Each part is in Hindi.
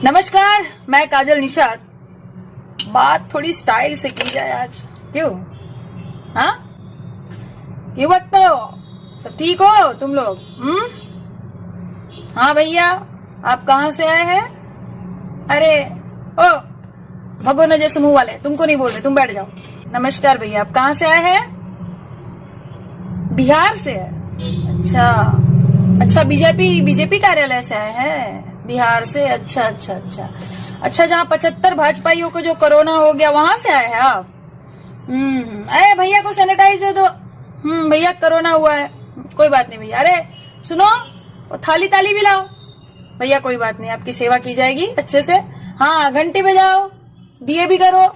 नमस्कार, मैं काजल निषाद। बात थोड़ी स्टाइल से की जाए आज। क्यों? हाँ, क्यों बकते हो? सब ठीक हो तुम लोग? हाँ भैया, आप कहाँ से आए हैं? अरे ओ भगोना जैसे मुंह वाले, तुमको नहीं बोल रहे, तुम बैठ जाओ। नमस्कार भैया, आप कहाँ से आए हैं? बिहार से है? अच्छा, बीजेपी कार्यालय से आए हैं बिहार से। अच्छा, जहाँ 75 भाजपाइयों को जो कोरोना हो गया वहां से आए हैं आप? अरे भैया को सैनिटाइजर दो। भैया कोरोना हुआ है। कोई बात नहीं भैया। अरे सुनो, वो थाली भी लाओ भैया। कोई बात नहीं, आपकी सेवा की जाएगी अच्छे से। हाँ, घंटी बजाओ, दिए भी करो।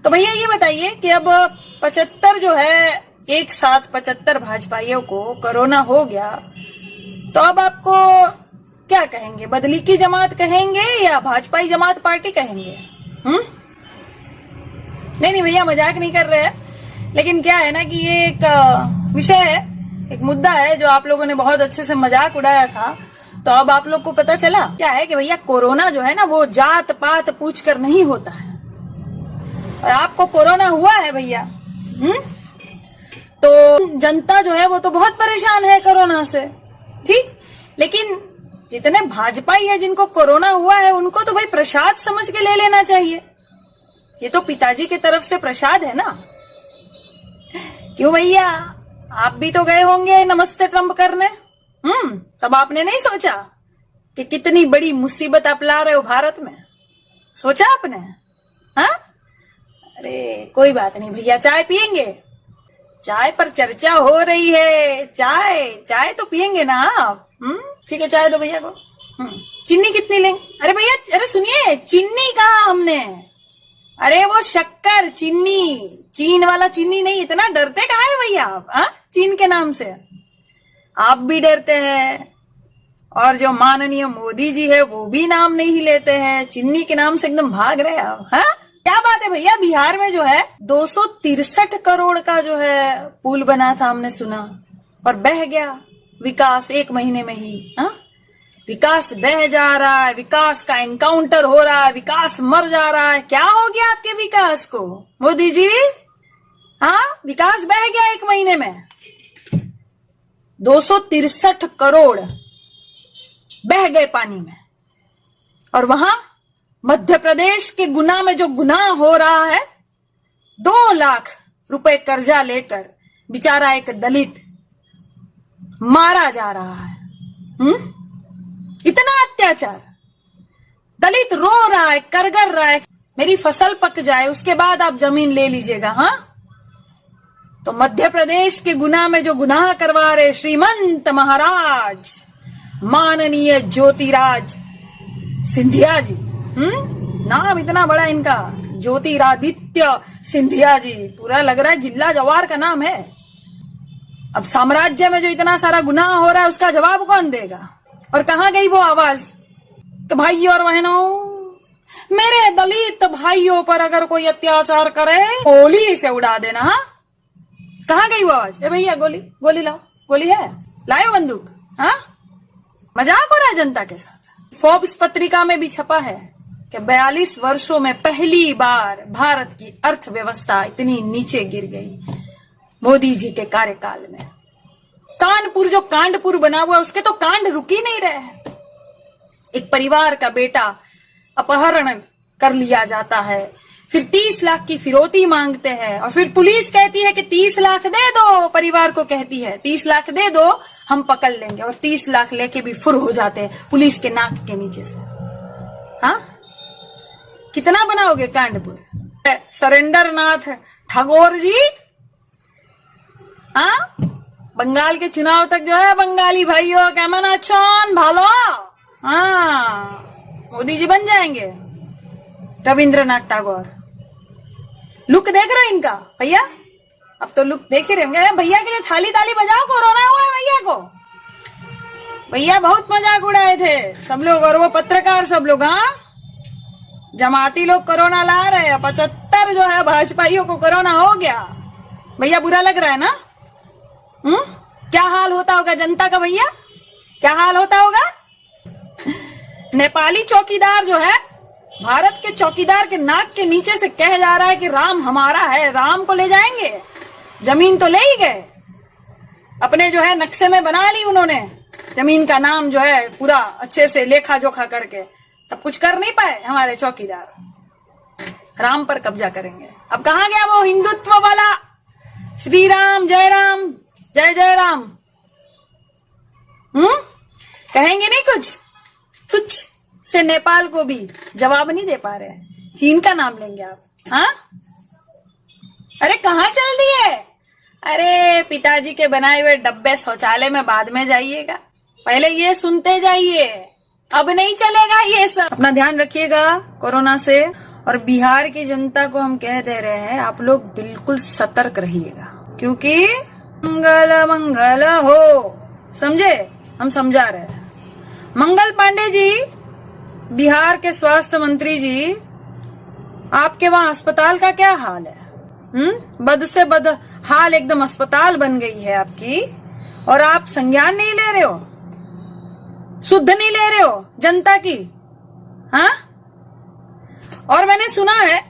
तो भैया ये बताइए कि अब 75 जो है, एक साथ 75 भाजपाइयों को कोरोना हो गया, तो अब आपको क्या कहेंगे? बदली की जमात कहेंगे या भाजपाई जमात पार्टी कहेंगे? नहीं भैया, मजाक नहीं कर रहे हैं। लेकिन क्या है ना कि ये एक विषय है, एक मुद्दा है जो आप लोगों ने बहुत अच्छे से मजाक उड़ाया था। तो अब आप लोग को पता चला क्या है कि भैया कोरोना जो है ना, वो जात पात पूछ कर नहीं होता है। और आपको कोरोना हुआ है भैया। तो जनता जो है वो तो बहुत परेशान है कोरोना से, ठीक। लेकिन जितने भाजपाई है जिनको कोरोना हुआ है, उनको तो भाई प्रसाद समझ के ले लेना चाहिए। ये तो पिताजी की तरफ से प्रसाद है ना। क्यों भैया, आप भी तो गए होंगे नमस्ते ट्रम्प करने। तब आपने नहीं सोचा कि कितनी बड़ी मुसीबत आप ला रहे हो भारत में? सोचा आपने? हाँ, अरे कोई बात नहीं भैया, चाय पियेंगे? चाय पर चर्चा हो रही है। चाय तो पियेंगे ना आप? ठीक है, चाय दो भैया को। चीनी कितनी लेंगे? अरे भैया, अरे सुनिए, चीनी कहा हमने? अरे वो शक्कर, चीन वाला चीनी नहीं। इतना डरते कहा है भैया आप? चीन के नाम से आप भी डरते हैं, और जो माननीय मोदी जी है वो भी नाम नहीं लेते हैं। चीनी के नाम से एकदम भाग रहे हैं आप। क्या बात है भैया, बिहार में जो है 263 करोड़ का जो है पुल बना था, हमने सुना, और बह गया विकास 1 महीने में ही। विकास बह जा रहा है, विकास का एनकाउंटर हो रहा है, विकास मर जा रहा है। क्या हो गया आपके विकास को मोदी जी? विकास बह गया 1 महीने में। 263 करोड़ बह गए पानी में। और वहां मध्य प्रदेश के गुना में जो गुनाह हो रहा है, 2 लाख रुपए कर्जा लेकर बेचारा एक दलित मारा जा रहा है। इतना अत्याचार। दलित रो रहा है, करगर रहा है, मेरी फसल पक जाए उसके बाद आप जमीन ले लीजिएगा। तो मध्य प्रदेश के गुना में जो गुनाह करवा रहे श्रीमंत महाराज माननीय ज्योतिराज सिंधिया जी, नाम इतना बड़ा इनका, ज्योतिरादित्य सिंधिया जी, पूरा लग रहा है जिला जवार का नाम है। अब साम्राज्य में जो इतना सारा गुनाह हो रहा है, उसका जवाब कौन देगा? और कहां गई वो आवाज कि भाइयों और बहनों, मेरे दलित भाइयों पर अगर कोई अत्याचार करे गोली से उड़ा देना। कहां गई वो आवाज? भैया गोली लाओ। गोली है? लाओ बंदूक। मजाक हो रहा है जनता के साथ। फोर्ब्स पत्रिका में भी छपा है कि 42 वर्षों में पहली बार भारत की अर्थव्यवस्था इतनी नीचे गिर गई मोदी जी के कार्यकाल में। कानपुर जो कांडपुर बना हुआ, उसके तो कांड रुक ही नहीं रहे हैं। एक परिवार का बेटा अपहरण कर लिया जाता है, फिर 30 लाख की फिरौती मांगते हैं, और फिर पुलिस कहती है कि 30 लाख दे दो। परिवार को कहती है 30 लाख दे दो, हम पकड़ लेंगे, और 30 लाख लेके भी फुर हो जाते हैं पुलिस के नाक के नीचे से। कितना बनाओगे कांडपुर? सरेंडर नाथ ठाकुर जी, बंगाल के चुनाव तक जो है बंगाली भाइयों कैमन अच्छन भालो, मोदी जी बन जाएंगे। रविंद्रनाथ टैगोर। लुक देख रहे इनका भैया? अब तो लुक देख ही रहे होंगे। भैया के लिए थाली बजाओ, कोरोना हुआ है भैया को। भैया बहुत मजाक उड़ाए थे सब लोग, और वो पत्रकार सब लोग। जमाती लोग कोरोना ला रहे हैं, 75 जो है भाजपाइयों को कोरोना हो गया। भैया बुरा लग रहा है ना? क्या हाल होता होगा जनता का भैया? क्या हाल होता होगा? नेपाली चौकीदार जो है भारत के चौकीदार के नाक के नीचे से कह जा रहा है कि राम हमारा है, राम को ले जाएंगे। जमीन तो ले ही गए, अपने जो है नक्शे में बना ली उन्होंने जमीन का नाम जो है पूरा अच्छे से लेखा जोखा करके, तब कुछ कर नहीं पाए हमारे चौकीदार। राम पर कब्जा करेंगे। अब कहां गया वो हिंदुत्व वाला श्री राम, जय राम, जय जय राम? कहेंगे नहीं कुछ से नेपाल को भी जवाब नहीं दे पा रहे हैं। चीन का नाम लेंगे आप? हाँ, अरे कहाँ चल दिए? अरे पिताजी के बनाए हुए डब्बे शौचालय में बाद में जाइएगा, पहले ये सुनते जाइए। अब नहीं चलेगा ये सब। अपना ध्यान रखिएगा कोरोना से। और बिहार की जनता को हम कह दे रहे हैं, आप लोग बिल्कुल सतर्क रहिएगा, क्योंकि मंगल मंगल हो, समझे? हम समझा रहे हैं। मंगल पांडे जी, बिहार के स्वास्थ्य मंत्री जी, आपके वहां अस्पताल का क्या हाल है? बद से बद हाल एकदम अस्पताल बन गई है आपकी, और आप संज्ञान नहीं ले रहे हो, शुद्ध नहीं ले रहे हो जनता की। हाँ, और मैंने सुना है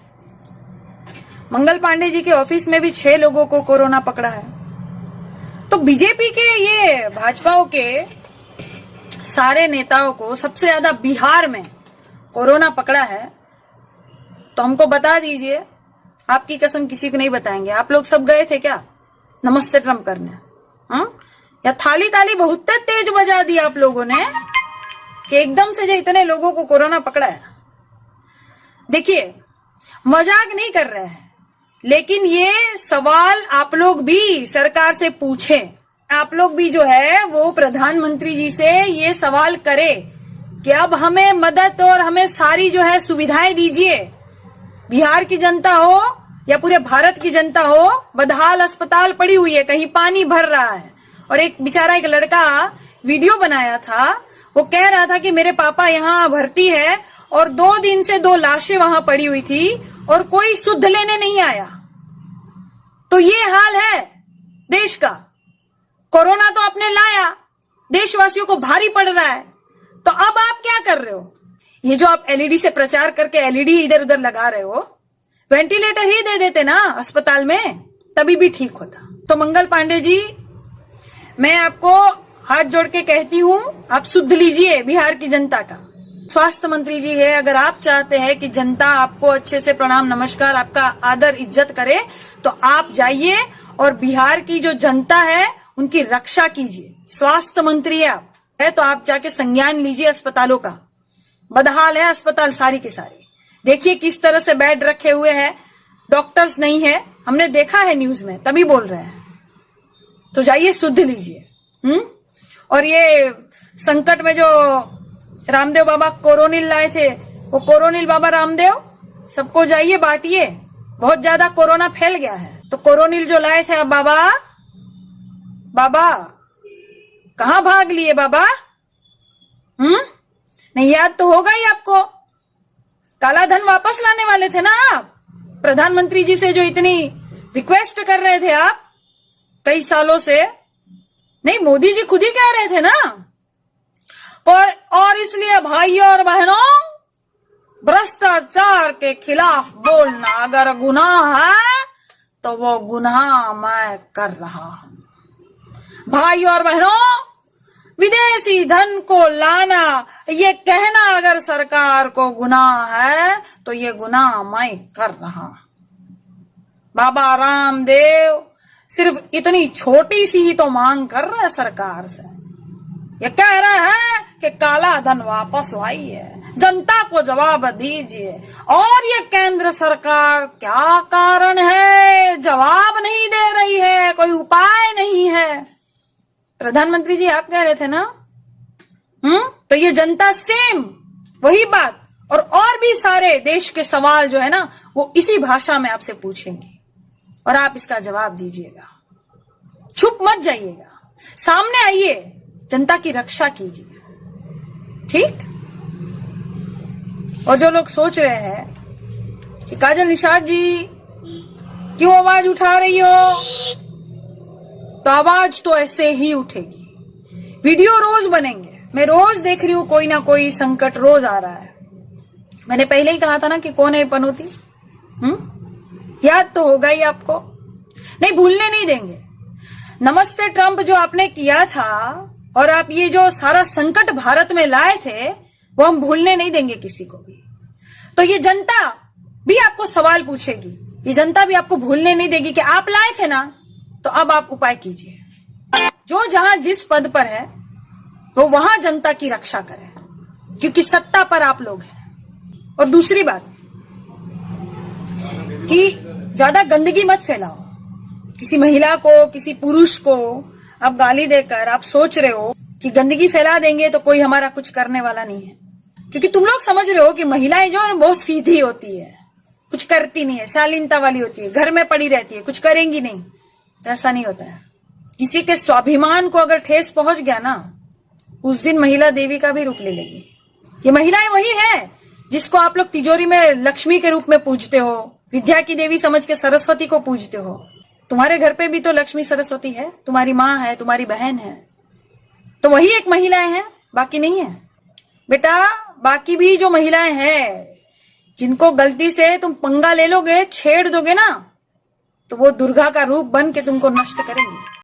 मंगल पांडे जी के ऑफिस में भी 6 लोगों को कोरोना पकड़ा है। तो बीजेपी के ये भाजपाओं के सारे नेताओं को सबसे ज्यादा बिहार में कोरोना पकड़ा है, तो हमको बता दीजिए। आपकी कसम किसी को नहीं बताएंगे। आप लोग सब गए थे क्या नमस्ते ट्रम्प करने? या थाली ताली बहुत तेज बजा दी आप लोगों ने कि एकदम से जो इतने लोगों को कोरोना पकड़ा है? देखिए, मजाक नहीं कर रहे हैं, लेकिन ये सवाल आप लोग भी सरकार से पूछें। आप लोग भी जो है वो प्रधानमंत्री जी से ये सवाल करे कि अब हमें मदद और हमें सारी जो है सुविधाएं दीजिए। बिहार की जनता हो या पूरे भारत की जनता हो, बदहाल अस्पताल पड़ी हुई है, कहीं पानी भर रहा है। और एक बेचारा एक लड़का वीडियो बनाया था, वो कह रहा था कि मेरे पापा यहाँ भर्ती है और 2 दिन से 2 लाशें वहां पड़ी हुई थी और कोई शुद्ध लेने नहीं आया। तो ये हाल है देश का। कोरोना तो आपने लाया, देशवासियों को भारी पड़ रहा है, तो अब आप क्या कर रहे हो? ये जो आप एलईडी से प्रचार करके एलईडी इधर उधर लगा रहे हो, वेंटिलेटर ही दे देते ना अस्पताल में, तभी भी ठीक होता। तो मंगल पांडे जी, मैं आपको हाथ जोड़ के कहती हूँ, आप शुद्ध लीजिए बिहार की जनता का। स्वास्थ्य मंत्री जी है, अगर आप चाहते हैं कि जनता आपको अच्छे से प्रणाम नमस्कार, आपका आदर इज्जत करे, तो आप जाइए और बिहार की जो जनता है उनकी रक्षा कीजिए। स्वास्थ्य मंत्री आप है तो आप जाके संज्ञान लीजिए अस्पतालों का। बदहाल है अस्पताल सारी की सारी। देखिए किस तरह से बेड रखे हुए हैं, डॉक्टर्स नहीं है, हमने देखा है न्यूज में, तभी बोल रहे हैं। तो जाइए शुद्ध लीजिए। और ये संकट में जो रामदेव बाबा कोरोनिल लाए थे, वो कोरोनिल बाबा रामदेव सबको जाइए बांटिए, बहुत ज्यादा कोरोना फैल गया है। तो कोरोनिल जो लाए थे, अब बाबा कहाँ भाग लिए बाबा? नहीं याद तो होगा ही आपको, काला धन वापस लाने वाले थे ना आप, प्रधानमंत्री जी से जो इतनी रिक्वेस्ट कर रहे थे आप कई सालों से। नहीं, मोदी जी खुद ही कह रहे थे ना। और इसलिए भाइयों और बहनों, भ्रष्टाचार के खिलाफ बोलना अगर गुनाह है तो वो गुनाह मैं कर रहा हूं। भाइयों और बहनों, विदेशी धन को लाना, ये कहना अगर सरकार को गुनाह है तो ये गुनाह मैं कर रहा हूं। बाबा रामदेव सिर्फ इतनी छोटी सी ही तो मांग कर रहा है सरकार से। ये कह रहा है कि काला धन वापस लाइए, जनता को जवाब दीजिए। और ये केंद्र सरकार क्या कारण है जवाब नहीं दे रही है, कोई उपाय नहीं है। प्रधानमंत्री जी आप कह रहे थे ना, तो ये जनता सेम वही बात और भी सारे देश के सवाल जो है ना, वो इसी भाषा में आपसे पूछेंगे और आप इसका जवाब दीजिएगा। चुप मत जाइएगा, सामने आइए, जनता की रक्षा कीजिए, ठीक? और जो लोग सोच रहे हैं कि काजल निषाद जी क्यों आवाज उठा रही हो, तो आवाज तो ऐसे ही उठेगी। वीडियो रोज बनेंगे, मैं रोज देख रही हूं कोई ना कोई संकट रोज आ रहा है। मैंने पहले ही कहा था ना कि कौन है पनौती। याद तो होगा ही आपको, नहीं भूलने नहीं देंगे। नमस्ते ट्रंप जो आपने किया था और आप ये जो सारा संकट भारत में लाए थे, वो हम भूलने नहीं देंगे किसी को भी। तो ये जनता भी आपको सवाल पूछेगी, ये जनता भी आपको भूलने नहीं देगी कि आप लाए थे ना, तो अब आप उपाय कीजिए। जो जहां जिस पद पर है वो वहां जनता की रक्षा करे, क्योंकि सत्ता पर आप लोग हैं। और दूसरी बात कि ज्यादा गंदगी मत फैलाओ। किसी महिला को, किसी पुरुष को आप गाली देकर आप सोच रहे हो कि गंदगी फैला देंगे तो कोई हमारा कुछ करने वाला नहीं है, क्योंकि तुम लोग समझ रहे हो कि महिलाएं जो है बहुत सीधी होती है, कुछ करती नहीं है, शालीनता वाली होती है, घर में पड़ी रहती है, कुछ करेंगी नहीं। ऐसा नहीं होता है। किसी के स्वाभिमान को अगर ठेस पहुंच गया ना, उस दिन महिला देवी का भी रूप ले लेगी। ये महिलाएं वही है जिसको आप लोग तिजोरी में लक्ष्मी के रूप में पूजते हो, विद्या की देवी समझ के सरस्वती को पूजते हो। तुम्हारे घर पे भी तो लक्ष्मी सरस्वती है, तुम्हारी माँ है, तुम्हारी बहन है, तो वही एक महिलाएं हैं, बाकी नहीं है बेटा। बाकी भी जो महिलाएं हैं जिनको गलती से तुम पंगा ले लोगे, छेड़ दोगे ना, तो वो दुर्गा का रूप बन के तुमको नष्ट करेंगी।